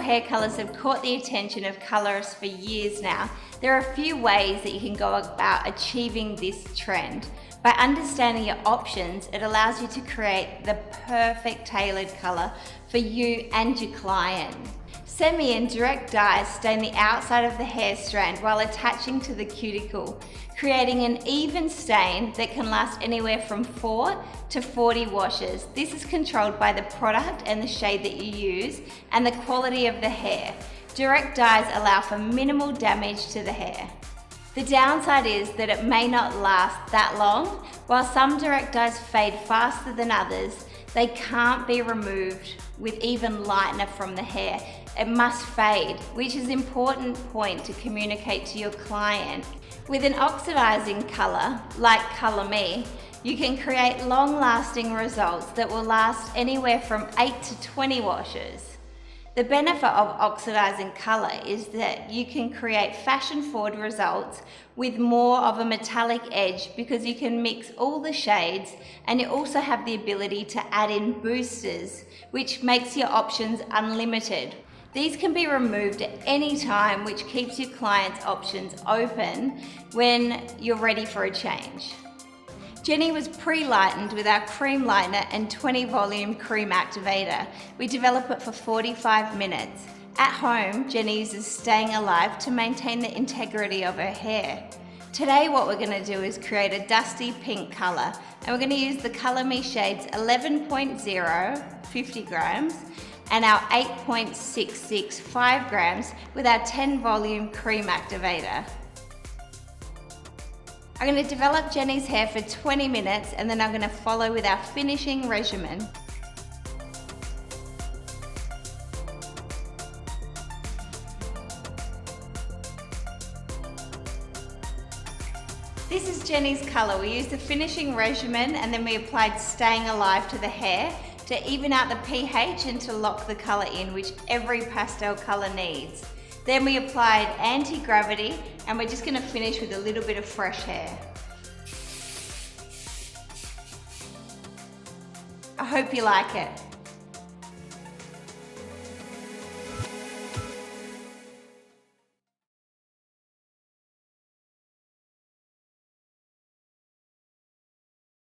hair colours have caught the attention of colourists for years now, there are a few ways that you can go about achieving this trend. By understanding your options, it allows you to create the perfect tailored colour for you and your client. Semi and direct dyes stain the outside of the hair strand while attaching to the cuticle, creating an even stain that can last anywhere from 4 to 40 washes. This is controlled by the product and the shade that you use and the quality of the hair. Direct dyes allow for minimal damage to the hair. The downside is that it may not last that long. While some direct dyes fade faster than others, they can't be removed with even lightener from the hair. It must fade, which is an important point to communicate to your client. With an oxidizing color, like Color Me, you can create long-lasting results that will last anywhere from 8 to 20 washes. The benefit of oxidizing color is that you can create fashion-forward results with more of a metallic edge because you can mix all the shades, and you also have the ability to add in boosters, which makes your options unlimited. These can be removed at any time, which keeps your client's options open when you're ready for a change. Jenny was pre-lightened with our cream lightener and 20 volume cream activator. We develop it for 45 minutes. At home, Jenny uses Staying Alive to maintain the integrity of her hair. Today what we're going to do is create a dusty pink colour, and we're going to use the Color Me shades 11.0, 50 grams, and our 8.66, 5 grams with our 10 volume cream activator. I'm going to develop Jenny's hair for 20 minutes and then I'm going to follow with our finishing regimen. This is Jenny's colour. We used the finishing regimen and then we applied Staying Alive to the hair to even out the pH and to lock the colour in, which every pastel colour needs. Then we applied anti-gravity and we're just going to finish with a little bit of fresh hair. I hope you like it.